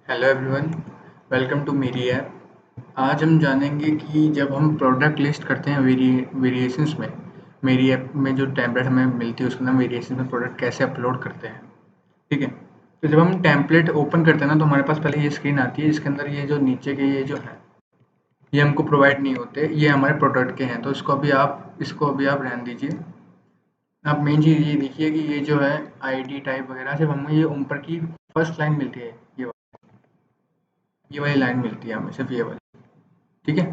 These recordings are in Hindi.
हेलो एवरीवन, वेलकम टू मेरी ऐप। आज हम जानेंगे कि जब हम प्रोडक्ट लिस्ट करते हैं वेरिएशंस में, मेरी ऐप में जो टेम्पलेट हमें मिलती है उसके अंदर वेरिएशन में प्रोडक्ट कैसे अपलोड करते हैं। ठीक है, तो जब हम टेम्पलेट ओपन करते हैं ना, तो हमारे पास पहले ये स्क्रीन आती है। इसके अंदर ये जो नीचे के ये जो है, ये हमको प्रोवाइड नहीं होते, ये हमारे प्रोडक्ट के हैं। तो इसको अभी आप रहने दीजिए। आप मेन चीज़ ये देखिए कि ये जो है आईडी टाइप वगैरह सिर्फ हमें ये ऊपर की फर्स्ट लाइन मिलती है, ये वाली लाइन मिलती है हमें, सिर्फ ये वाली। ठीक है,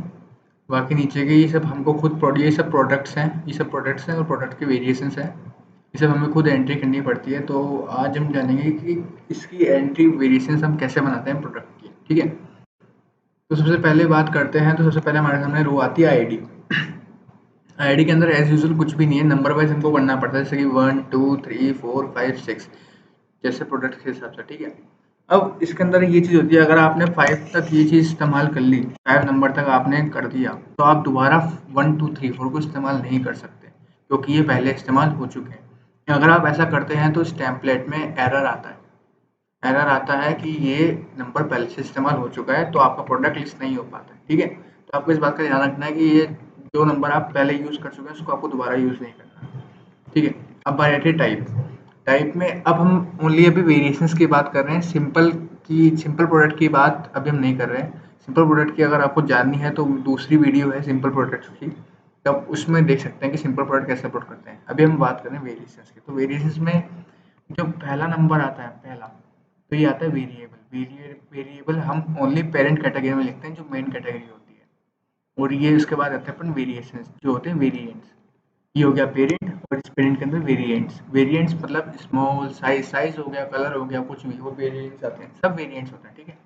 बाकी नीचे के ये सब हमको खुद ये सब प्रोडक्ट्स हैं और प्रोडक्ट के वेरिएशंस हैं। ये सब हमें खुद एंट्री करनी पड़ती है। तो आज हम जानेंगे कि इसकी एंट्री वेरिएशंस हम कैसे बनाते हैं प्रोडक्ट की। ठीक है, तो सबसे पहले बात करते हैं। तो सबसे पहले हमारे सामने रो आती है आईडी। आईडी के अंदर एज यूजुअल कुछ भी नहीं है, नंबर वाइज हमको पढ़ना पड़ता है, जैसे कि 1 2 3 4 5 6 जैसे प्रोडक्ट के हिसाब से। ठीक है, अब इसके अंदर ये चीज़ होती है, अगर आपने 5 तक ये चीज़ इस्तेमाल कर ली, 5 नंबर तक आपने कर दिया, तो आप दोबारा 1 2 3 4 को इस्तेमाल नहीं कर सकते, क्योंकि ये पहले इस्तेमाल हो चुके हैं। अगर आप ऐसा करते हैं तो इस टेम्पलेट में एरर आता है कि ये नंबर पहले से इस्तेमाल हो चुका है, तो आपका प्रोडक्ट लिस्ट नहीं हो पाता है। ठीक है, तो आपको इस बात का ध्यान रखना है कि ये जो नंबर आप पहले यूज़ कर चुके हैं उसको आपको दोबारा यूज़ नहीं करना। ठीक है, अब बात आती है टाइप। टाइप में अब हम ओनली अभी वेरिएशंस की बात कर रहे हैं, सिंपल प्रोडक्ट की बात अभी हम नहीं कर रहे हैं। सिंपल प्रोडक्ट की अगर आपको जाननी है तो दूसरी वीडियो है सिंपल प्रोडक्ट्स की, तब उसमें देख सकते हैं कि सिंपल प्रोडक्ट कैसे अपलोड करते हैं। अभी हम बात कर रहे हैं वेरिएशंस की। तो वेरिएशंस में जो पहला नंबर आता है, पहला, तो ये आता है वेरिएबल। वेरिएबल हम ओनली पेरेंट कैटेगरी में लिखते हैं, जो मेन कैटेगरी होती है। और ये उसके बाद आते हैं अपन वेरिएशंस, जो होते हैं वेरिएंट्स। ये हो गया पेरेंट, और इस पेरेंट के अंदर वेरिएंट्स। वेरिएंट्स मतलब स्मॉल साइज हो गया, कलर हो गया, कुछ भी, वो वेरिएंट्स आते हैं, सब वेरिएंट्स होते हैं। ठीक है,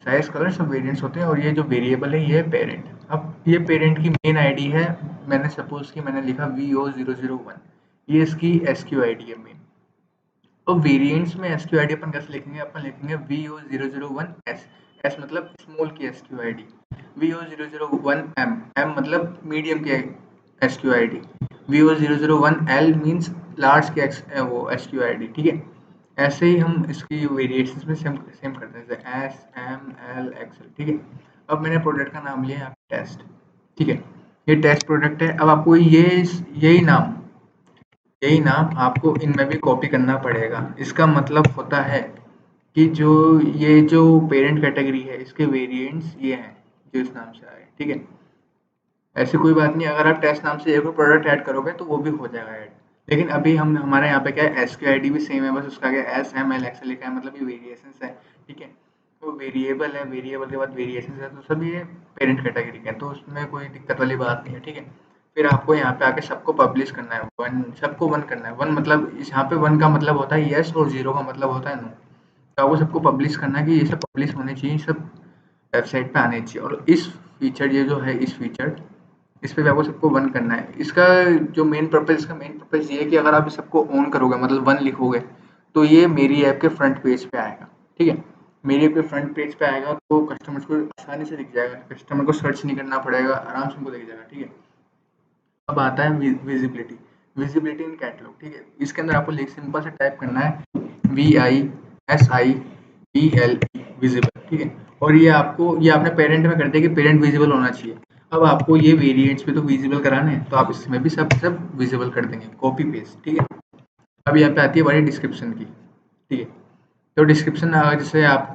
साइज कलर सब वेरिएंट्स होते हैं। और ये जो वेरिएबल है ये है पेरेंट। अब ये पेरेंट की मेन आईडी है, मैंने सपोज की मैंने लिखा VO001, ये इसकी एसक्यू आईडी है मेन। तो वेरिएंट्स में एसक्यू आईडी अपन कैसे लिखेंगे, अपन लिखेंगे VO001S। एस मतलब स्मॉल की एसक्यू आईडी, VO001M, एम मतलब मीडियम की SQ ID, VO001L means large की वो एसक्यू आईडी। ठीक है, ऐसे ही हम इसकी वेरिएशंस में सेम सेम करते हैं, जैसे SML XL। ठीक है, अब मैंने प्रोडक्ट का नाम लिया यहाँ टेस्ट। ठीक है, ये टेस्ट प्रोडक्ट है। अब आपको यही नाम आपको इनमें भी कॉपी करना पड़ेगा। इसका मतलब होता है कि ये जो पेरेंट कैटेगरी है, इसके वेरिएंट्स ये हैं जो इस नाम से आए। ठीक है, ऐसी कोई बात नहीं, अगर आप टेस्ट नाम से एक और प्रोडक्ट ऐड करोगे तो वो भी हो जाएगा ऐड। लेकिन अभी हम हमारे यहाँ पे क्या है, एस की आई डी भी सेम है, बस उसका क्या SML XL लिखा है, मतलब ये वेरिएशंस है। ठीक है, तो वेरिएबल है, वेरिएबल के बाद वेरिएशंस है, तो सब ये पेरेंट कैटेगरी के हैं, तो उसमें कोई दिक्कत वाली बात नहीं है। ठीक है, फिर आपको यहाँ पे आके सबको पब्लिश करना है, सबको वन करना है। वन मतलब यहाँ पे वन का मतलब होता है यस, और जीरो का मतलब होता है नो। तो आपको सबको पब्लिश करना है कि ये सब पब्लिश होने चाहिए, सब वेबसाइट पे आने चाहिए। और इस फीचर, ये जो है इस फीचर, इस पे भी आपको सबको वन करना है। इसका मेन पर्पज़ ये है कि अगर आप इस सबको ऑन करोगे, मतलब वन लिखोगे, तो ये मेरी ऐप के फ्रंट पेज पे आएगा। ठीक है, मेरी ऐप के फ्रंट पेज पे आएगा, तो कस्टमर्स को आसानी से दिख जाएगा, कस्टमर को सर्च नहीं करना पड़ेगा, आराम से उनको दिख जाएगा। ठीक है, अब आता है विजिबिलिटी। विजिबिलिटी इन कैटलॉग। ठीक है, इसके अंदर आपको सिंपल से टाइप करना है VISIBLE, विजिबल। ठीक है, और ये आपने पेरेंट में कर दिया कि पेरेंट विजिबल होना चाहिए। अब आपको ये वेरिएंट्स पे तो विजिबल कराने हैं, तो आप इसमें भी सब सब विजिबल कर देंगे, कॉपी पेस्ट। ठीक है, अब यहाँ पे आती है हमारी डिस्क्रिप्शन की। ठीक है, तो डिस्क्रिप्शन जैसे आप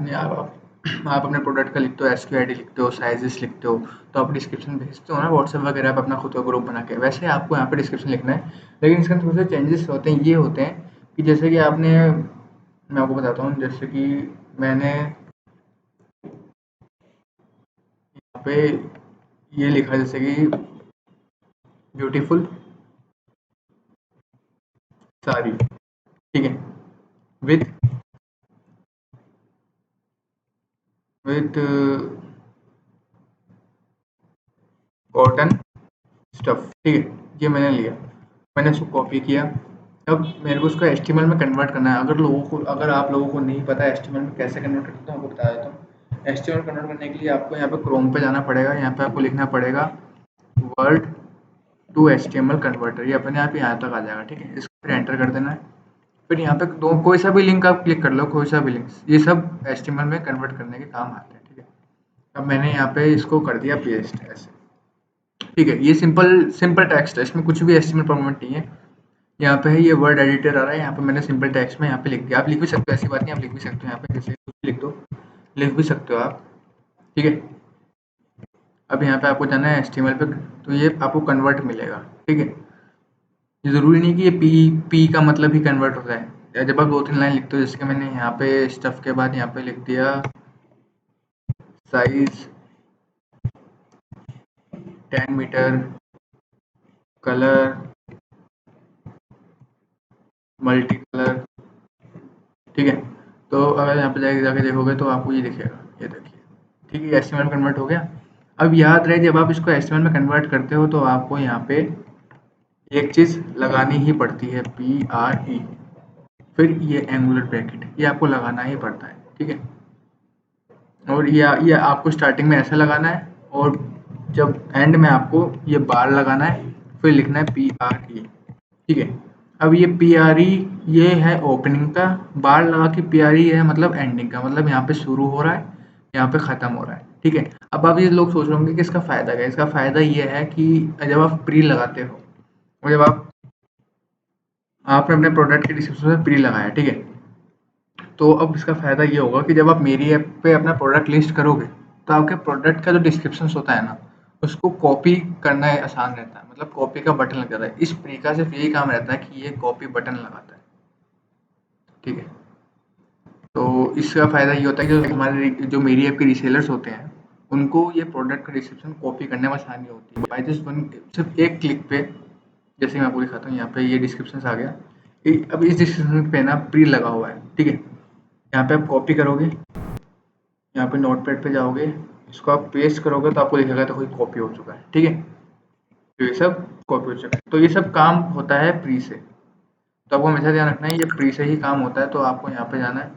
अपने प्रोडक्ट का लिखते हो, एसक्यू आईडी लिखते हो, साइजेस लिखते हो, तो आप डिस्क्रिप्शन भेजते हो ना व्हाट्सएप वगैरह पे अपना खुद का ग्रुप बना के, वैसे आपको यहाँ पे डिस्क्रिप्शन लिखना है। लेकिन इसके अंदर थोड़े से चेंजेस होते हैं, ये होते हैं कि जैसे कि मैं आपको बताता हूँ, जैसे कि मैंने यहाँ पे ये लिखा, जैसे कि ब्यूटीफुल साड़ी। ठीक है, विथ विथ कॉटन स्टफ। ठीक है, ये मैंने लिया, मैंने उसको कॉपी किया। अब मेरे को उसको एचटीएमएल में कन्वर्ट करना है। अगर आप लोगों को नहीं पता एचटीएमएल में कैसे कन्वर्ट करते हैं, आपको बता देता हूँ। एचटीएमएल कन्वर्ट करने के लिए आपको यहाँ पे क्रोम पे जाना पड़ेगा, यहाँ पे आपको लिखना पड़ेगा वर्ड टू एचटीएमएल कन्वर्टर, ये अपने आप ही यहाँ तक आ जाएगा। ठीक है, इसको फिर एंटर कर देना है। फिर यहाँ पे दो कोई सा भी लिंक आप क्लिक कर लो, कोई सा भी लिंक, ये सब एचटीएमएल में कन्वर्ट करने के काम आते हैं। ठीक है, अब मैंने यहाँ पे इसको कर दिया पेस्ट ऐसे। ठीक है, ये सिंपल सिंपल टेक्स्ट है, इसमें कुछ भी एचटीएमएल प्रॉब्लम नहीं है। यहाँ पे है ये वर्ड एडिटर आ रहा है, यहाँ पे मैंने सिंपल टेक्स्ट में यहाँ पे लिख दिया। आप लिख भी सकते हो, ऐसी बात नहीं, आप लिख भी सकते हो, यहाँ पे जैसे कुछ भी लिख दो, लिख भी सकते हो आप। ठीक है, अब यहाँ पे आपको जाना है एचटीएमएल पे, तो ये आपको कन्वर्ट मिलेगा। ठीक है, ये ज़रूरी नहीं कि ये पी का मतलब ही कन्वर्ट होता है। या जब आप 2-3 लाइन लिखते हो, जैसे कि मैंने यहाँ पे स्टफ के बाद यहाँ पे लिख दिया size 10 metre, colour multi colour. ठीक है, तो अगर यहाँ पे जाके देखोगे तो आपको ये दिखेगा, ये देखिए। ठीक है, एचटीएमएल में कन्वर्ट हो गया। अब याद रहे, जब आप इसको एचटीएमएल में कन्वर्ट करते हो तो आपको यहाँ पे एक चीज़ लगानी ही पड़ती है, PRE, फिर ये एंगुलर ब्रैकेट, ये आपको लगाना ही पड़ता है। ठीक है, और ये आपको स्टार्टिंग में ऐसा लगाना है, और जब एंड में आपको ये बार लगाना है, फिर लिखना है PRE। ठीक है, अब ये PRE ये है ओपनिंग का, बार लगा के PRE है मतलब एंडिंग का, मतलब यहाँ पे शुरू हो रहा है, यहाँ पे ख़त्म हो रहा है। ठीक है, अब आप ये लोग सोच रहे होंगे कि इसका फ़ायदा क्या है। इसका फ़ायदा ये है कि जब आप प्री लगाते हो, और जब आपने अपने प्रोडक्ट के डिस्क्रिप्शन में प्री लगाया, ठीक है, तो अब इसका फ़ायदा ये होगा कि जब आप मेरी ऐप पे अपना प्रोडक्ट लिस्ट करोगे, तो आपके प्रोडक्ट का जो डिस्क्रिप्शन होता है ना, उसको कॉपी करना आसान रहता है, मतलब कॉपी का बटन लग जाता है। इस प्री का सिर्फ यही काम रहता है कि ये कॉपी बटन लगाता है। ठीक है, तो इसका फ़ायदा ये होता है कि जो मेरी ऐप के रीसेलर्स होते हैं, उनको ये प्रोडक्ट का डिस्क्रिप्शन कॉपी करने में आसानी होती है बाय दिस वन, सिर्फ एक क्लिक पे। जैसे मैं आपको दिखाता हूँ, यहाँ पे ये डिस्क्रिप्शन आ गया। अब इस डिस्क्रिप्शन पे ना प्री लगा हुआ है। ठीक है, यहाँ पे आप कॉपी करोगे, यहाँ पे नोटपैड पे जाओगे, इसको आप पेस्ट करोगे तो आपको दिखेगा तो कोई कॉपी हो चुका है। ठीक है, तो ये सब कॉपी हो चुका है, तो ये सब काम होता है प्री से। तो आपको हमेशा ध्यान रखना है ये प्री से ही काम होता है। तो आपको यहाँ पे जाना है,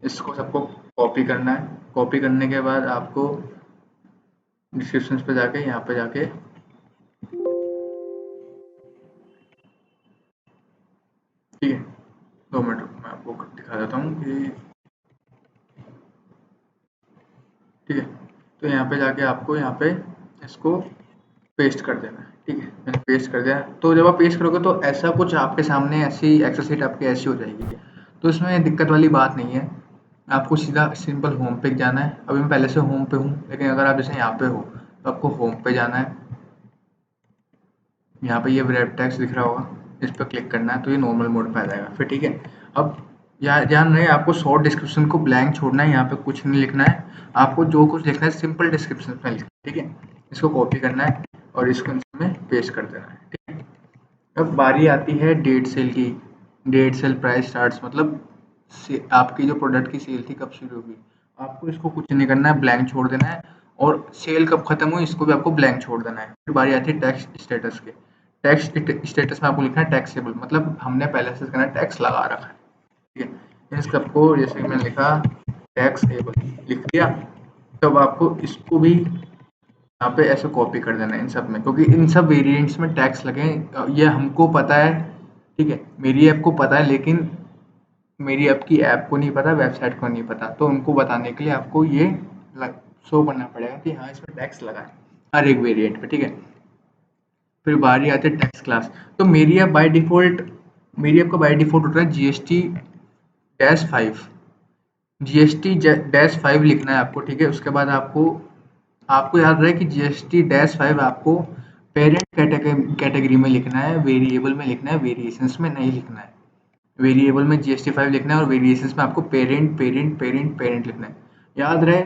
इसको सबको कॉपी करना है। कॉपी करने के बाद आपको डिस्क्रिप्शन पे जाके यहाँ पे जाके ठीक है, 2 मिनट मैं आपको दिखा देता हूँ कि ठीक है, तो यहाँ पे जाके आपको यहाँ पे इसको पेस्ट कर देना है। ठीक है, मैंने पेस्ट कर दिया। तो जब आप पेस्ट करोगे तो ऐसा कुछ आपके सामने ऐसी एक्सेल शीट आपकी ऐसी हो जाएगी। तो इसमें दिक्कत वाली बात नहीं है, आपको सीधा सिंपल होम पे जाना है। अभी मैं पहले से होम पे हूँ, लेकिन अगर आप जैसे यहाँ पे हो तो आपको होम पे जाना है। यहाँ पे ये वेब टैक्स दिख रहा होगा, इस पर क्लिक करना है तो ये नॉर्मल मोड पे आ जाएगा फिर। ठीक है, अब यहाँ ध्यान रहे, आपको शॉर्ट डिस्क्रिप्शन को ब्लैंक छोड़ना है, यहाँ पे कुछ नहीं लिखना है। आपको जो कुछ लिखना है सिंपल डिस्क्रिप्शन में लिखना है। ठीक है, इसको कॉपी करना है और इसको इसमें पेस्ट कर देना है। ठीक है, अब बारी आती है डेट सेल की। डेट सेल प्राइस स्टार्ट्स, मतलब आपकी जो प्रोडक्ट की सेल थी कब शुरू होगी। आपको इसको कुछ नहीं करना है, ब्लैंक छोड़ देना है, और सेल कब खत्म हुई इसको भी आपको ब्लैंक छोड़ देना है। फिर बारी आती है टैक्स स्टेटस के। टैक्स स्टेटस में आपको लिखना है टैक्सेबल, मतलब हमने पहले से करना टैक्स लगा रखा है। ठीक है, इन सबको जैसे कि मैंने लिखा टैक्सेबल लिख दिया, तब आपको इसको भी यहाँ पे ऐसे कॉपी कर देना है इन सब में, क्योंकि इन सब वेरिएंट्स में टैक्स लगे। ये हमको पता है। ठीक है, मेरी ऐप को पता है, लेकिन मेरी ऐप की ऐप को नहीं पता, वेबसाइट को नहीं पता, तो उनको बताने के लिए आपको ये शो करना पड़ेगा कि हाँ इसमें टैक्स लगा है हर एक वेरिएंट पे। ठीक है, फिर बारी आती है टैक्स क्लास। तो मेरी ऐप का बाय डिफॉल्ट होता है GST-5। GST-5 लिखना है आपको। ठीक है, उसके बाद आपको आपको याद रहे कि GST-5 आपको पेरेंट कैटेगरी में लिखना है, वेरिएबल में लिखना है, वेरिएशंस में नहीं लिखना है। वेरिएबल में GST-5 लिखना है और वेरिएशंस में आपको पेरेंट पेरेंट पेरेंट पेरेंट लिखना है। याद रहे,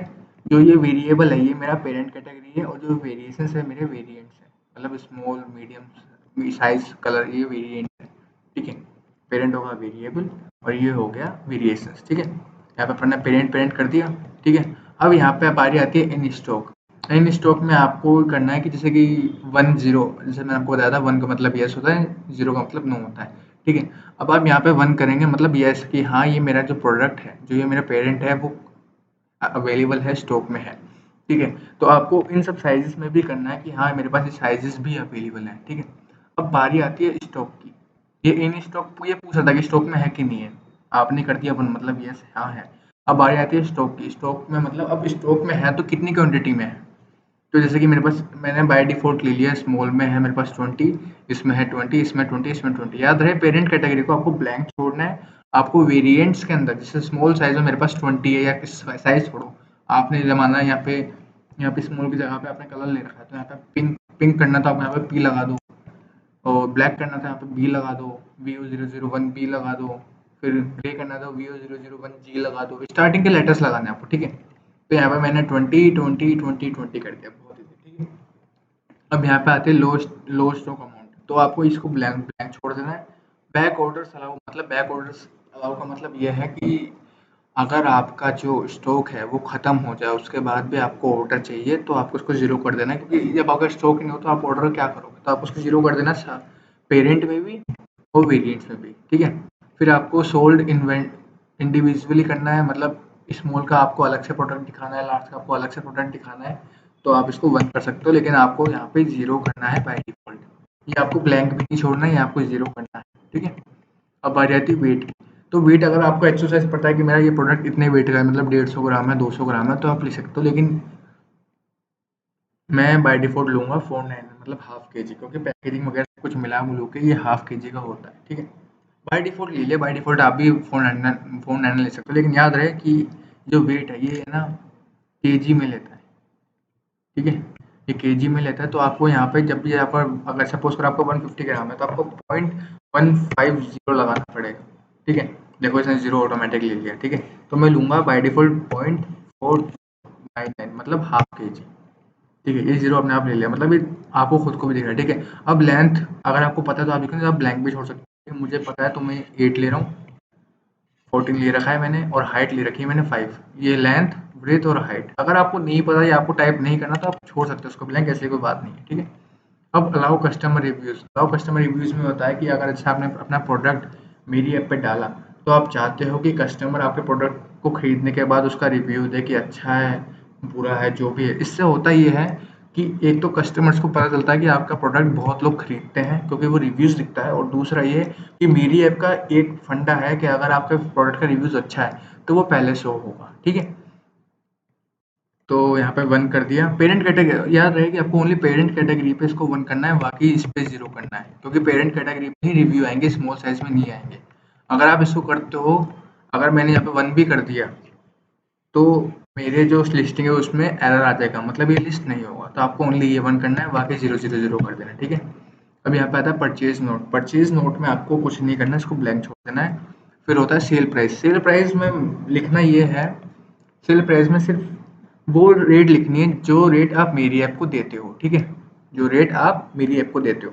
जो ये वेरिएबल है ये मेरा पेरेंट कैटेगरी है, और जो वेरिएशंस है मेरे वेरिएंट्स है, मतलब स्मॉल मीडियम साइज कलर, ये वेरिएंट है। ठीक है, पेरेंट होगा वेरिएबल और ये हो गया वेरिएशंस। ठीक है, यहाँ पे अपना पेरेंट पेरेंट कर दिया। ठीक है, अब यहाँ पे बारी आती है इन स्टॉक। इन स्टॉक में आपको करना है कि जैसे कि 10, जैसे मैंने आपको बताया था 1 का मतलब यस होता है, 0 का मतलब नो होता है। ठीक है, अब आप यहाँ पे 1 करेंगे मतलब यस कि हाँ ये मेरा जो प्रोडक्ट है, जो ये मेरा पेरेंट है, वो अवेलेबल है, स्टॉक में है। ठीक है, तो आपको इन सब साइजेस में भी करना है कि हाँ मेरे पास ये साइजेस भी अवेलेबल हैं। ठीक है, अब बारी आती है स्टॉक की। ये इन स्टॉक ये पूछ रहा था कि स्टॉक में है कि नहीं है, आपने कर दिया अपन मतलब यस हाँ है। अब बारी आती है स्टॉक की, स्टॉक में मतलब अब स्टॉक में है तो कितनी क्वांटिटी में है। तो जैसे कि मेरे पास मैंने बाय डिफ़ॉल्ट ले लिया, स्मॉल में है मेरे पास 20, इसमें है 20, इसमें 20, इसमें 20। याद रहे पेरेंट कैटेगरी को आपको ब्लैंक छोड़ना है। आपको वेरिएंट्स के अंदर जैसे स्मॉल साइज़ में मेरे पास 20 है या किस साइज़ छोड़ो, आपने जमाना है यहाँ पे स्मॉल की जगह पे आपने कलर ले रखा है, तो यहाँ पे पिंक पिंक करना तो आप यहाँ पे पी लगा दो, और ब्लैक करना था यहाँ पे बी लगा दो, VO001 बी लगा दो, फिर ग्रे करना था VO001 जी लगा दो। स्टार्टिंग के लेटर्स लगाने हैं आपको, ठीक है। तो यहाँ पे मैंने 20 कर दिया, बहुत ईजी, ठीक है। अब यहाँ पे आते हैं लो स्टॉक अमाउंट, तो आपको इसको ब्लैंक ब्लैंक छोड़ देना है। बैक ऑर्डर्स अलाउ मतलब बैक ऑर्डर्स अलाउ का मतलब ये है कि अगर आपका जो स्टॉक है वो ख़त्म हो जाए, उसके बाद भी आपको ऑर्डर चाहिए, तो आपको उसको ज़ीरो कर देना है, क्योंकि जब अगर स्टॉक नहीं हो तो आप ऑर्डर क्या करोगे, तो आप उसको ज़ीरो कर देना पेरेंट में भी और वेरिएंट्स में भी, ठीक है। फिर आपको सोल्ड इन्वेंट इंडिविजुअली करना है, मतलब स्मॉल का आपको अलग से प्रोडक्ट दिखाना है, लार्ज का आपको अलग से प्रोडक्ट दिखाना है, तो आप इसको वन कर सकते हो, लेकिन आपको यहाँ पे ज़ीरो करना है बाय डिफ़ॉल्ट। ये आपको ब्लैंक भी नहीं छोड़ना है, ये आपको ज़ीरो करना है, ठीक है। अब आ जाती है वेट की। तो वेट अगर आपको एक्सरसाइज पता है कि मेरा ये प्रोडक्ट इतने वेट का है, मतलब 150 ग्राम है, 200 ग्राम है, तो आप ले सकते हो, लेकिन मैं बाय डिफ़ॉल्ट लूँगा 499 मतलब हाफ केजी, क्योंकि पैकेजिंग वगैरह सब कुछ मिला-मिलू के ये हाफ केजी का होता है, ठीक है। बाय डिफ़ॉल्ट ले लिया, बाय डिफ़ॉल्ट आप भी 499 ले सकते हो, लेकिन याद रहे कि जो वेट है ये है ना केजी में लेता है, ठीक है। ये केजी में लेता है, तो आपको यहाँ पे जब भी यहाँ पर अगर सपोज़ करो आपको 150 ग्राम है, तो आपको 0.150 लगाना पड़ेगा, ठीक है। देखो इसने ज़ीरो ऑटोमेटिक ले लिया, ठीक है। तो मैं लूँगा बाय डिफ़ॉल्ट 0.499 मतलब हाफ केजी, ठीक है। ये ज़ीरो अपने आप ले लिया, मतलब ये आपको खुद को भी दिख रहा है, ठीक है। अब लेंथ अगर आपको पता है तो आप लिखो, आप ब्लैंक भी छोड़ सकते हो। मुझे पता है तो मैं 8 ले रहा हूँ, 14 ले रखा है मैंने, और हाइट ले रखी है मैंने 5। ये लेंथ, ब्रेथ और हाइट अगर आपको नहीं पता या आपको टाइप नहीं करना तो आप छोड़ सकते हो उसको ब्लैंक, ऐसी कोई बात नहीं है, ठीक है। अब allow customer reviews, allow customer reviews में होता है कि अगर अच्छा आपने अपना प्रोडक्ट मेरी ऐप पे डाला, तो आप चाहते हो कि कस्टमर आपके प्रोडक्ट को खरीदने के बाद उसका रिव्यू दे कि अच्छा है, बुरा है, जो भी है। इससे होता ये है कि एक तो कस्टमर्स को पता चलता है कि आपका प्रोडक्ट बहुत लोग खरीदते हैं क्योंकि वो रिव्यूज़ दिखता है, और दूसरा ये कि मेरी ऐप का एक फंडा है कि अगर आपके प्रोडक्ट का रिव्यूज़ अच्छा है, तो वो पहले शो होगा, ठीक है। तो यहाँ पे वन कर दिया। पेरेंट कैटेगरी याद रहे कि आपको ओनली पेरेंट कैटेगरी पे इसको वन करना है, बाकी इस पे ज़ीरो करना है, क्योंकि पेरेंट कैटेगरी पे ही रिव्यू आएँगे, स्मॉल साइज़ में नहीं आएँगे। अगर आप इसको करते हो, अगर मैंने यहाँ पे वन भी कर दिया, तो मेरे जो लिस्टिंग है उसमें एरर आ जाएगा, मतलब ये लिस्ट नहीं होगा। तो आपको ओनली ये वन करना है, बाकी 000 कर देना है, ठीक है। अब यहाँ पे आता है परचेज़ नोट। परचेज़ नोट में आपको कुछ नहीं करना है, इसको ब्लैंक छोड़ देना है। फिर होता है सेल प्राइस। सेल प्राइस में लिखना ये है, सेल प्राइस में सिर्फ वो रेट लिखनी है जो रेट आप मेरी ऐप को देते हो, ठीक है। जो रेट आप मेरी ऐप को देते हो,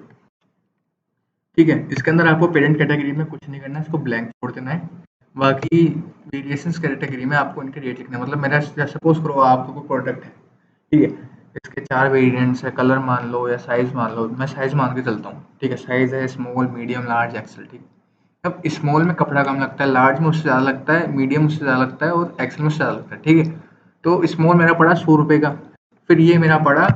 ठीक है। इसके अंदर आपको पेरेंट कैटेगरी में कुछ नहीं करना है, इसको ब्लैंक छोड़ देना है। बाकी वेरिएशंस कैटेगरी में आपको इनके रेट लिखना है, मतलब मेरा सपोज करो आपको कोई प्रोडक्ट है, ठीक है। इसके 4 वेरिएंट्स है, कलर मान लो या साइज़ मान लो, मैं साइज़ मान के चलता हूँ, ठीक है। साइज़ है स्मॉल, मीडियम, लार्ज, एक्सेल, ठीक है। अब स्मॉल में कपड़ा कम लगता है, लार्ज में उससे ज़्यादा लगता है, मीडियम उससे ज़्यादा लगता है, और एक्सेल में उससे ज़्यादा लगता है, ठीक है। तो स्मॉल मेरा पड़ा 100 रुपये का, फिर ये मेरा पड़ा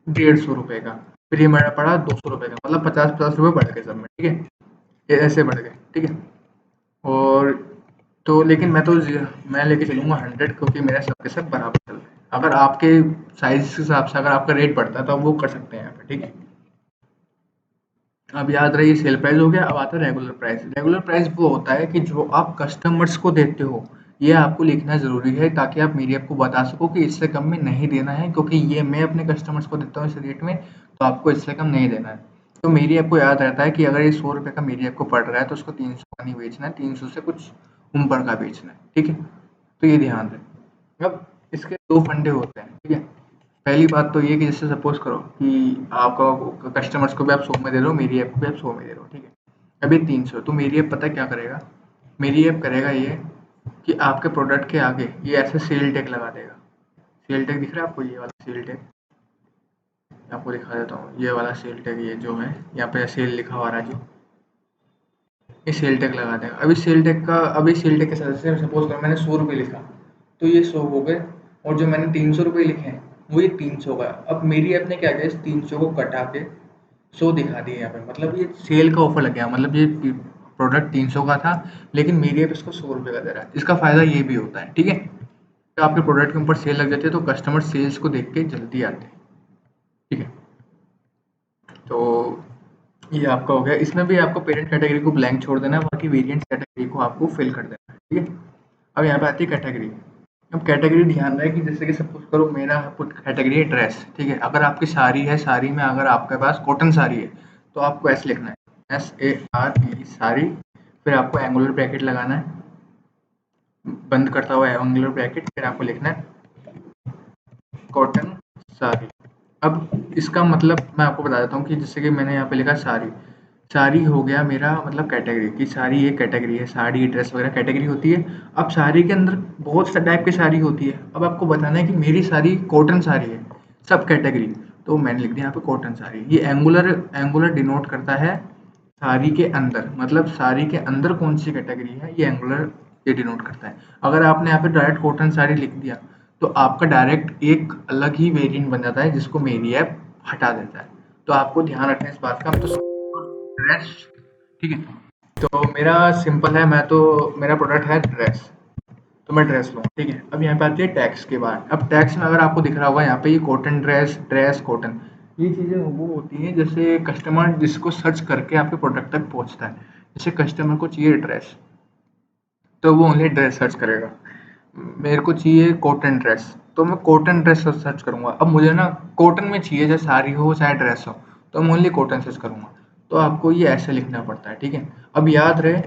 150 रुपये का, फिर ये मेरा पड़ा 200 रुपये का, मतलब 50-50 रुपये बढ़ गए सब में, ठीक है। ये ऐसे बढ़ गए, ठीक है। और तो लेकिन मैं लेके चलूँगा 100, क्योंकि मेरा सबके सब बराबर चल रहा है। अगर आपके साइज़ के हिसाब से अगर आपका रेट बढ़ता है तो आप वो कर सकते हैं यहाँ पे, ठीक है। अब याद रहे ये सेल प्राइस हो गया, अब आता है रेगुलर प्राइस। रेगुलर प्राइस वो होता है कि जो आप कस्टमर्स को देते हो, ये आपको लिखना ज़रूरी है ताकि आप मेरी ऐप को बता सको कि इससे कम में नहीं देना है, क्योंकि ये मैं अपने कस्टमर्स को देता हूँ इस रेट में, तो आपको इससे कम नहीं देना है। तो मेरी ऐप को याद रहता है कि अगर ये 100 रुपये का मेरी ऐप को पड़ रहा है तो उसको 300 का नहीं बेचना है, 300 से कुछ ऊपर का बेचना है, ठीक है। तो ये ध्यान रहे। अब इसके 2 फंडे होते हैं, ठीक है। पहली बात तो ये कि जैसे सपोज़ करो कि आपका कस्टमर्स को भी आप 100 में दे रहे हो, मेरी ऐप को भी आप 100 में दे रहे हो, ठीक है। अब ये 300, तो मेरी ऐप पता है क्या करेगा? मेरी ऐप करेगा ये कि आपके प्रोडक्ट के आगे ये ऐसे सेल टैग लगा देगा। सेल टैग दिख रहा है आपको, ये वाला सेल टैग? आपको दिखा देता हूँ, ये वाला सेल टैग, ये जो है यहाँ पे सेल लिखा हुआ आ रहा है जो, ये सेल टैग लगा देगा। अभी सेल टैग के साथ से सपोज़ करो मैंने 100 रुपये लिखा, तो ये 100 हो गए, और जो मैंने 300 रुपये लिखे हैं, वो ये 300 का है। अब मेरी ऐप ने क्या किया, इस 300 को कटा के 100 दिखा दिए यहाँ पे, मतलब ये सेल का ऑफर लग गया, मतलब ये प्रोडक्ट 300 का था लेकिन मेरी ऐप इसको 100 रुपये का दे रहा है। इसका फायदा ये भी होता है, ठीक है, तो आपके प्रोडक्ट के ऊपर सेल लग जाती है तो कस्टमर सेल्स को देख के जल्दी आते हैं, ठीक है। तो ये आपका हो गया, इसमें भी आपको पेरेंट कैटेगरी को ब्लैंक छोड़ देना है, बाकी वेरिएंट कैटेगरी को आपको फिल कर देना है, ठीक है। अब यहाँ पे आती है कैटेगरी। अब कैटेगरी ध्यान रहे कि जैसे कि सपोज करो मेरा कैटेगरी है ड्रेस, ठीक है, अगर आपकी साड़ी है, साड़ी में अगर आपके पास कॉटन साड़ी है तो आपको ऐसे लिखना है SARE साड़ी, फिर आपको एंगुलर ब्रैकेट लगाना है, बंद करता हुआ एंगुलर ब्रैकेट, फिर आपको लिखना है कॉटन साड़ी। अब इसका मतलब मैं आपको बता देता हूँ कि जैसे कि मैंने यहाँ पे लिखा साड़ी, साड़ी हो गया मेरा मतलब कैटेगरी की, साड़ी एक कैटेगरी है, साड़ी ड्रेस वगैरह कैटेगरी होती है। अब साड़ी के अंदर बहुत सा टाइप की साड़ी होती है, अब आपको बताना है कि मेरी साड़ी कॉटन साड़ी है, सब कैटेगरी, तो मैंने लिख दिया यहाँ पे कॉटन साड़ी। ये एंगुलर एंगुलर डिनोट करता है साड़ी के अंदर, मतलब साड़ी के अंदर कौन सी कैटेगरी है, ये एंगुलर ये डिनोट करता है। अगर आपने यहाँ पे डायरेक्ट कॉटन साड़ी लिख दिया तो आपका डायरेक्ट एक अलग ही वेरिएंट बन जाता है जिसको मेरी ऐप हटा देता है। तो आपको ध्यान रखना है इस बात का। हम तो ड्रेस, ठीक है, तो मेरा सिंपल है, मैं तो मेरा प्रोडक्ट है ड्रेस, तो मैं ड्रेस लूँ, ठीक है। अब यहाँ पे आती है टैक्स के बाद। अब टैक्स में अगर आपको दिख रहा होगा यहाँ पे ये कॉटन ड्रेस, ड्रेस कॉटन, ये चीज़ें वो होती हैं जैसे कस्टमर जिसको सर्च करके आपके प्रोडक्ट तक पहुँचता है। जैसे कस्टमर को चाहिए ड्रेस तो वो ओनली ड्रेस सर्च करेगा, मेरे को चाहिए कॉटन ड्रेस तो मैं कॉटन ड्रेस सर्च करूँगा। अब मुझे ना कॉटन में चाहिए, चाहे साड़ी हो चाहे ड्रेस हो, तो मैं ओनली कॉटन सर्च करूँगा। तो आपको ये ऐसे लिखना पड़ता है, ठीक है। अब याद रहे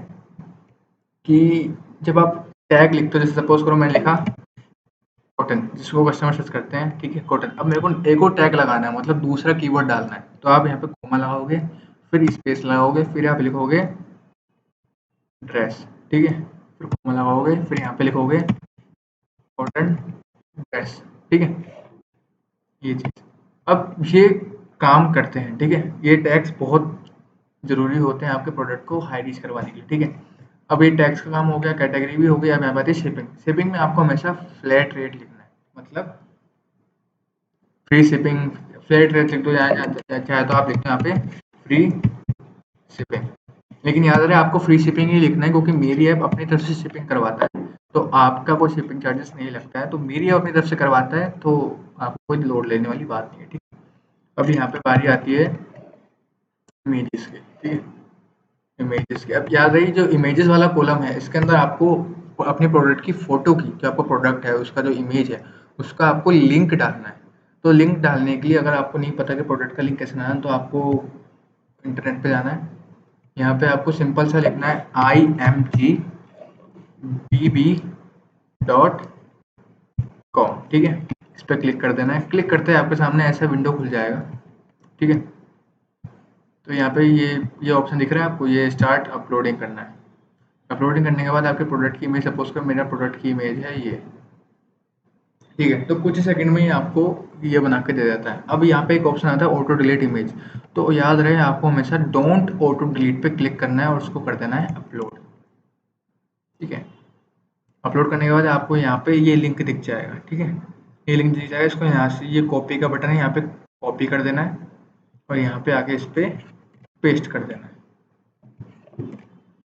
कि जब आप टैग लिखते हो, जैसे सपोज करो मैंने लिखा कॉटन, जिसको कस्टमर सर्च करते हैं, ठीक है, कॉटन। अब मेरे को एक और टैग लगाना है, मतलब दूसरा कीवर्ड डालना है, तो आप यहाँ पे कोमा लगाओगे, फिर स्पेस लगाओगे, फिर आप लिखोगे ड्रेस, ठीक है, फिर कोमा लगाओगे, फिर यहाँ पे लिखोगे कॉटन ड्रेस, ठीक है, ये चीज़। अब ये काम करते हैं, ठीक है, ये टैग्स बहुत ज़रूरी होते हैं आपके प्रोडक्ट को हाई रीच करवाने के लिए, ठीक है। अब ये टैक्स का काम हो गया, कैटेगरी भी हो गई। अब यहाँ पे आती है शिपिंग। शिपिंग में आपको हमेशा फ्लैट रेट लिखना है, मतलब फ्री शिपिंग, फ्लैट रेट लिख दो, चाहे तो आप लिखते हैं यहाँ पे फ्री शिपिंग, लेकिन याद रहे आपको फ्री शिपिंग ही लिखना है क्योंकि मेरी ऐप अपनी तरफ से शिपिंग करवाता है, तो आपका कोई शिपिंग चार्जेस नहीं लगता है, तो मेरी ऐप अपनी तरफ से करवाता है तो आपको कोई लोड लेने वाली बात नहीं है, ठीक है। अब यहाँ पे बारी आती है इमेजेस की, ठीक है, इमेजेस की। अब याद रही जो इमेजेस वाला कॉलम है इसके अंदर आपको अपने प्रोडक्ट की फोटो की, जो आपका प्रोडक्ट है उसका जो इमेज है उसका आपको लिंक डालना है। तो लिंक डालने के लिए अगर आपको नहीं पता कि प्रोडक्ट का लिंक कैसे बनाना है तो आपको इंटरनेट पे जाना है। यहाँ पे आपको सिंपल सा लिखना है imgbb.com, ठीक है, इस पर क्लिक कर देना है। क्लिक करते ही आपके सामने ऐसा विंडो खुल जाएगा, ठीक है। तो यहाँ पे ये ऑप्शन दिख रहा है आपको, ये स्टार्ट अपलोडिंग करना है। अपलोडिंग करने के बाद आपके प्रोडक्ट की इमेज, सपोज कर मेरा प्रोडक्ट की इमेज है ये, ठीक है, तो कुछ ही सेकंड में ही आपको ये बना के दे देता है। अब यहाँ पे एक ऑप्शन आता है ऑटो डिलीट इमेज, तो याद रहे आपको हमेशा डोंट ऑटो डिलीट पे क्लिक करना है और उसको कर देना है अपलोड, ठीक है। अपलोड करने के बाद आपको यहाँ पे ये लिंक दिख जाएगा, ठीक है, ये लिंक दिख जाएगा, इसको यहाँ से ये कॉपी का बटन है, यहाँ पे कॉपी कर देना है और यहाँ पे आके इस पे पेस्ट कर देना है,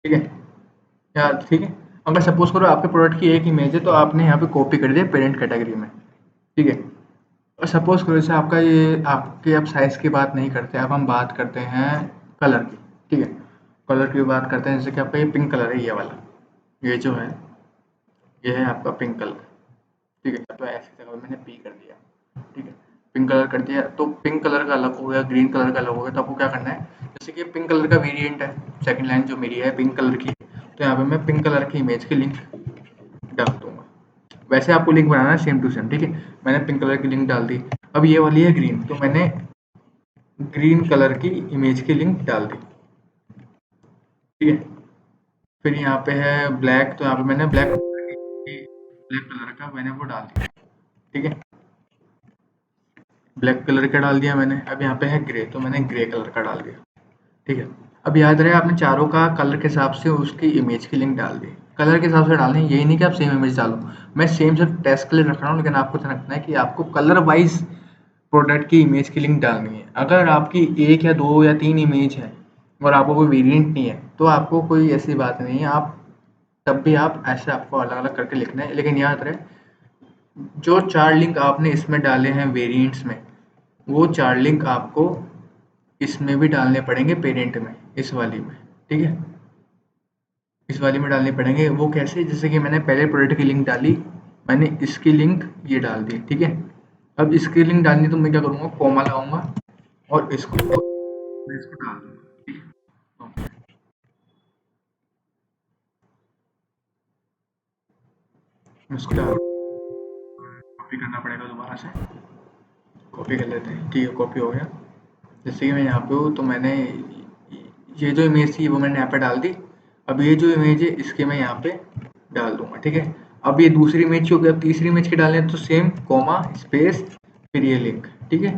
ठीक है, यार ठीक है। अगर सपोज करो आपके प्रोडक्ट की एक इमेज है तो आपने यहाँ पे कॉपी कर दिया पेरेंट कैटेगरी में, ठीक है। और सपोज करो जैसे आपका ये आपके अब साइज़ की बात नहीं करते, अब हम बात करते हैं कलर की, ठीक है, कलर की बात करते हैं। जैसे कि आपका ये पिंक कलर है, ये वाला, ये जो है ये है आपका पिंक कलर, ठीक है, तो ऐसी जगह मैंने पी कर दिया, ठीक है, पिंक कलर कर दिया। तो पिंक कलर का अलग हो गया, ग्रीन कलर का अलग हो गया, तो आपको क्या करना है, जैसे कि पिंक कलर का वेरिएंट है, सेकंड लाइन जो मेरी है पिंक कलर की, तो यहाँ पे मैं पिंक कलर की इमेज की लिंक डाल दूंगा। वैसे आपको लिंक बनाना है सेम टू सेम, ठीक है, मैंने पिंक कलर की लिंक डाल दी। अब ये वाली है ग्रीन, तो मैंने ग्रीन कलर की इमेज की लिंक डाल दी, ठीक है। फिर यहाँ पे है ब्लैक, तो यहाँ पे मैंने ब्लैक कलर का मैंने वो डाल दिया, ठीक है, ब्लैक कलर का डाल दिया मैंने। अब यहाँ पे है ग्रे, तो मैंने ग्रे कलर का डाल दिया, ठीक है। अब याद रहे आपने चारों का कलर के हिसाब से उसकी इमेज की लिंक डाल दी, कलर के हिसाब से डालनी है, यही नहीं कि आप सेम इमेज डालो। मैं सेम सिर्फ टेस्ट के लिए रख रहा हूँ, लेकिन आपको ध्यान रखना है कि आपको कलर वाइज प्रोडक्ट की इमेज की लिंक डालनी है। अगर आपकी 1 या 2 या 3 इमेज है और आपको कोई वेरिएंट नहीं है, तो आपको कोई ऐसी बात नहीं है, आप तब भी आप ऐसे आपको अलग-अलग करके लिखना है। लेकिन याद रहे, जो 4 लिंक आपने इसमें डाले हैं वेरिएंट्स में, वो 4 लिंक आपको इसमें भी डालने पड़ेंगे पेरेंट में, इस वाली में, ठीक है? इस वाली में डालने पड़ेंगे। वो कैसे? जैसे कि मैंने पहले प्रोडक्ट की लिंक डाली, मैंने इसकी लिंक ये डाल दी, ठीक है? अब इसकी लिंक डालनी तो मैं क्या करूँगा, कॉमा लगाऊंगा और इसको डाल दूंगा, ठीक है? इसको डाल कॉपी करना पड़ेगा दोबारा से, कॉपी कर लेते हैं, ठीक है? कॉपी हो गया। जैसे कि मैं यहाँ पे हूँ, तो मैंने ये जो इमेज थी वो मैंने यहाँ पे डाल दी। अब ये जो इमेज है इसके मैं यहाँ पे डाल दूंगा, ठीक है? अब ये दूसरी इमेज हो गई, अब तीसरी इमेज की डालनी है तो सेम कॉमा स्पेस फिर ये लिंक, ठीक है?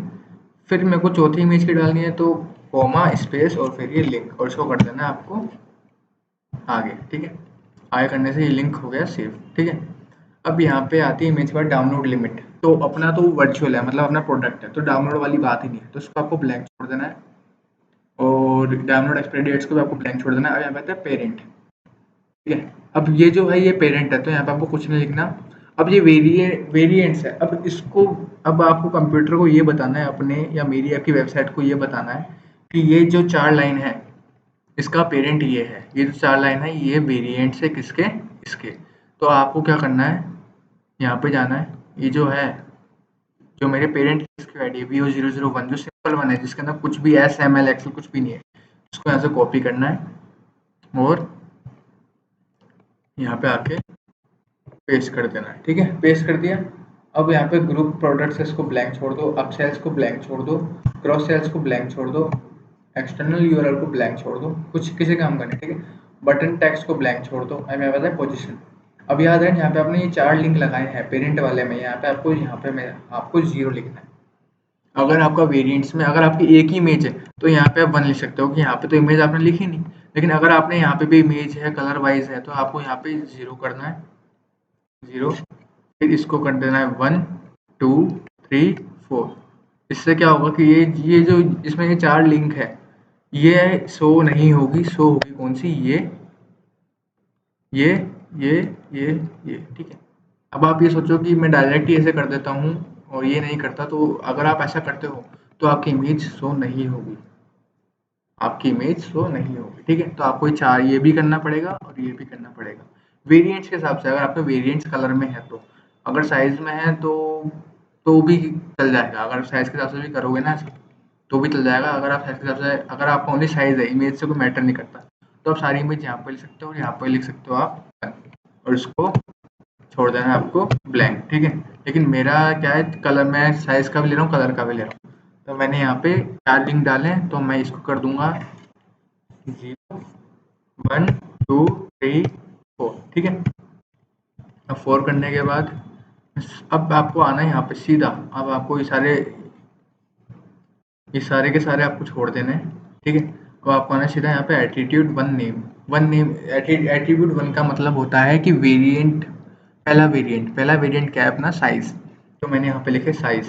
फिर मेरे को चौथी इमेज की डालनी है तो कॉमा स्पेस और फिर ये लिंक, और इसको कर देना है आपको आगे, ठीक है? आगे करने से ये लिंक हो गया सेव, ठीक है? अब यहाँ पे आती है इमेज पर डाउनलोड लिमिट। तो अपना तो वर्चुअल है, मतलब अपना प्रोडक्ट है, तो डाउनलोड वाली बात ही नहीं है, तो इसको आपको ब्लैंक छोड़ देना है। और डाउनलोड एक्सपायरी डेट्स को भी आपको ब्लैंक छोड़ देना है। अब यहाँ पे आता है पेरेंट, ठीक है? अब ये जो है ये पेरेंट है, तो यहाँ पे आपको कुछ नहीं लिखना। अब ये वेरिएंट्स है, अब इसको, अब आपको कंप्यूटर को ये बताना है अपने, या मेरी आपकी वेबसाइट को ये बताना है कि ये जो 4 लाइन है इसका पेरेंट ये है, ये जो 4 लाइन है ये वेरिएंट्स है किसके, इसके। तो आपको क्या करना है, यहाँ पे जाना है, ये जो है, जो मेरे पेरेंट की इसकी आईडी VO001 जो सिंपल वन है, जिसके अंदर कुछ भी HTML एक्सेल कुछ भी नहीं है, इसको यहाँ से कॉपी करना है और यहाँ पे आके पेस्ट कर देना है, ठीक है? पेस्ट कर दिया। अब यहाँ पे ग्रुप प्रोडक्ट्स इसको ब्लैंक छोड़ दो, अप सेल्स को ब्लैंक छोड़ दो, क्रॉस सेल्स को ब्लैंक छोड़ दो, एक्सटर्नल यूआरएल को ब्लैंक छोड़ दो, कुछ किसी काम का नहीं, ठीक है? बटन टेक्स्ट को ब्लैंक छोड़ दो, अब मेरे पास है पोजीशन। अब याद है यहाँ पे आपने ये 4 लिंक लगाए हैं पेरेंट वाले में, यहाँ पे आपको, यहाँ पे मैं आपको 0 लिखना है। अगर आपका वेरिएंट्स में अगर आपकी एक ही इमेज है तो यहाँ पे आप 1 लिख सकते हो कि यहाँ पे तो इमेज आपने लिखी नहीं। लेकिन अगर आपने यहाँ पे भी इमेज है, कलर वाइज है, तो आपको यहाँ पे 0 करना है, 0। फिर इसको कर देना है 1 2 3 4। इससे क्या होगा कि ये जो इसमें ये 4 लिंक है ये शो नहीं होगी, शो होगी कौन सी, ये ये ये ये, ठीक है? अब आप ये सोचो कि मैं डायरेक्ट ही ऐसे कर देता हूँ और ये नहीं करता, तो अगर आप ऐसा करते हो तो आपकी इमेज शो नहीं होगी, आपकी इमेज शो नहीं होगी, ठीक है? तो आपको ये 4 ये भी करना पड़ेगा और ये भी करना पड़ेगा वेरिएंट्स के हिसाब से। अगर आपका वेरिएंट्स कलर में है तो, अगर साइज में है तो भी चल जाएगा। अगर साइज के हिसाब से भी करोगे ना तो भी चल जाएगा। अगर आप साइज के हिसाब से, अगर आपका ओनली साइज है, इमेज से कोई मैटर नहीं करता, तो आप सारी इमेज यहाँ पे लिख सकते हो और यहाँ पे लिख सकते हो आप, और इसको छोड़ देना है आपको ब्लैंक, ठीक है? लेकिन मेरा क्या है, कलर, मैं साइज का भी ले रहा हूँ, कलर का भी ले रहा हूँ, तो मैंने यहाँ पे 4 लिंक डाले हैं, तो मैं इसको कर दूंगा 0 1 2 3 4, ठीक है? अब 4 करने के बाद अब आपको आना है यहाँ पे सीधा। अब आपको ये सारे के सारे आपको छोड़ देने हैं, ठीक है? अब आपको आना है सीधा यहाँ पे attribute one name. Attribute one का मतलब होता है कि वेरिएंट, पहला वेरिएंट क्या है अपना, साइज। तो मैंने यहाँ पे लिखे साइज,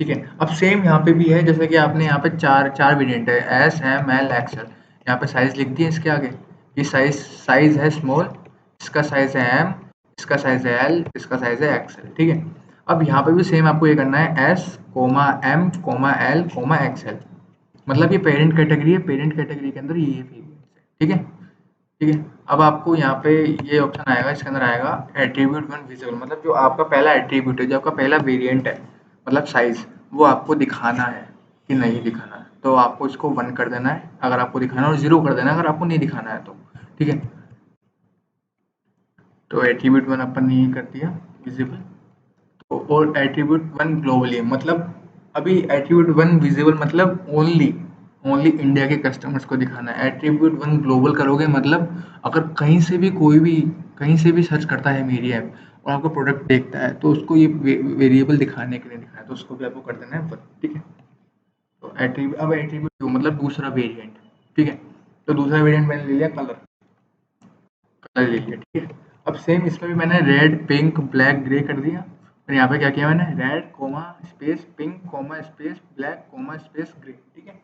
ठीक है? अब सेम यहाँ पे भी है, जैसे कि आपने यहाँ पे चार चार वेरिएंट है, SML एक्सएल, यहाँ पे साइज लिख दिए इसके आगे। ये साइज है स्मॉल, इसका साइज है M, इसका साइज है L, इसका साइज है XL, ठीक है? अब यहाँ पे भी सेम आपको ये करना है S, M, L, XL। मतलब ये पेरेंट कैटेगरी है, पेरेंट कैटेगरी के अंदर ये वेरिएंट्स है, ठीक है? ठीक है? अब आपको यहाँ पे ये ऑप्शन आएगा, इसके अंदर आएगा एट्रीब्यूट वन विजिबल, मतलब जो आपका पहला एट्रीब्यूट है, जो आपका पहला वेरिएंट है, मतलब साइज, वो आपको दिखाना है कि नहीं दिखाना है। तो आपको इसको 1 कर देना है अगर आपको दिखाना है, और 0 कर देना है अगर आपको नहीं दिखाना है तो, ठीक है? तो एट्रीब्यूट 1 अपन ने ये कर दिया विजिबल। तो और एट्रीब्यूट 1 ग्लोबली, मतलब अभी एट्रीब्यूट 1 विजिबल मतलब ओनली ओनली इंडिया के कस्टमर्स को दिखाना है। एट्रीब्यूट 1 ग्लोबल करोगे मतलब अगर कहीं से भी कोई भी कहीं से भी सर्च करता है मेरी ऐप और आपका प्रोडक्ट देखता है, तो उसको ये वेरिएबल दिखाने के लिए दिखाना है, तो उसको भी आपको कर देना है 1, ठीक है? तो एट्रीब्यूट 2 मतलब दूसरा वेरिएंट, ठीक है? तो दूसरा वेरिएंट मैंने ले लिया कलर, कलर ले लिया, ठीक है? अब सेम इसमें भी मैंने रेड, पिंक, ब्लैक, ग्रे कर दिया। फिर यहाँ पे क्या किया मैंने, red comma space pink comma space black comma space green, ठीक है,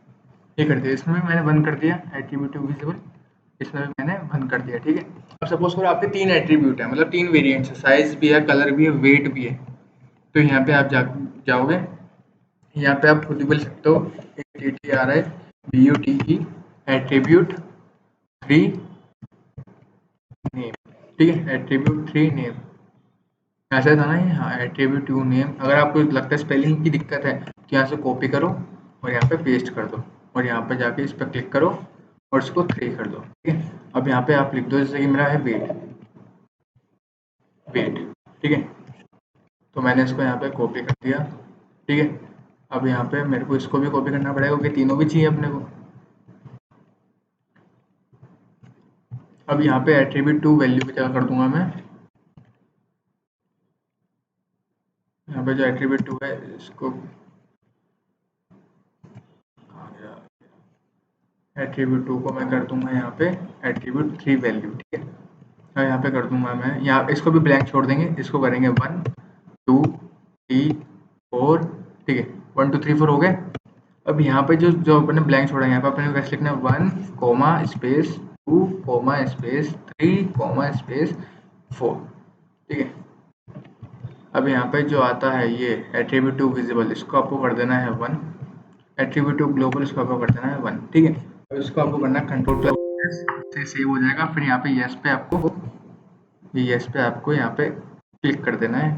ये कर दिया। इसमें भी मैंने बंद कर दिया एट्रीब्यूट विजिबल, इसमें भी मैंने बंद कर दिया, ठीक है। अब सपोज करो आपके 3 एट्रीब्यूट है, मतलब 3 वेरिएंट्स है, साइज भी है, कलर भी है, वेट भी है। तो यहाँ पे आप जाओगे, यहाँ पे आप खुद ही बोल सकते हो ATTRIBUTE एट्रीब्यूट 3 नेम, ठीक है, एट्रीब्यूट 3 नेम, ऐसा था ना ये, हाँ एट्रीब्यूट 2 नेम। अगर आपको लगता है स्पेलिंग की दिक्कत है तो यहाँ से कॉपी करो और यहाँ पे पेस्ट कर दो, और यहाँ पे जाके इस पर क्लिक करो और इसको 3 कर दो, ठीक है। अब यहाँ पे आप लिख दो जैसे कि मेरा है वेट, वेट, ठीक है। तो मैंने इसको यहाँ पे कॉपी कर दिया, ठीक है। अब यहाँ पे मेरे को इसको भी कॉपी करना पड़ेगा क्योंकि तीनों भी चाहिए अपने को। अब यहाँ पे एट्रीब्यूट 2 वैल्यू की जगह कर दूंगा मैं, यहाँ पे जो एट्रीब्यूट 2 है इसको, एट्रीब्यूट 2 को मैं कर दूंगा यहाँ पे एट्रीब्यूट 3 वैल्यू, ठीक है। और यहाँ पे कर दूंगा मैं, यहाँ इसको भी ब्लैंक छोड़ देंगे, इसको करेंगे 1 2 3 4, ठीक है, 1 2 3 4 हो गए। अब यहाँ पे जो जो अपने ब्लैंक छोड़ा है, यहाँ पे अपने कैसे लिखना है, 1 comma space 2 comma space 3 comma space 4, ठीक है। अब यहाँ पे जो आता है ये एट्रीब्यूट 2 विजिबल, इसको आपको कर देना है 1, एट्रीब्यूट 2 ग्लोबल, इसको आपको कर देना है 1, ठीक है। अब इसको आपको करना है कंट्रोल प्लस से सेव हो जाएगा। फिर यहाँ पे यस पे आपको, यस पे आपको यहाँ पे क्लिक कर देना है।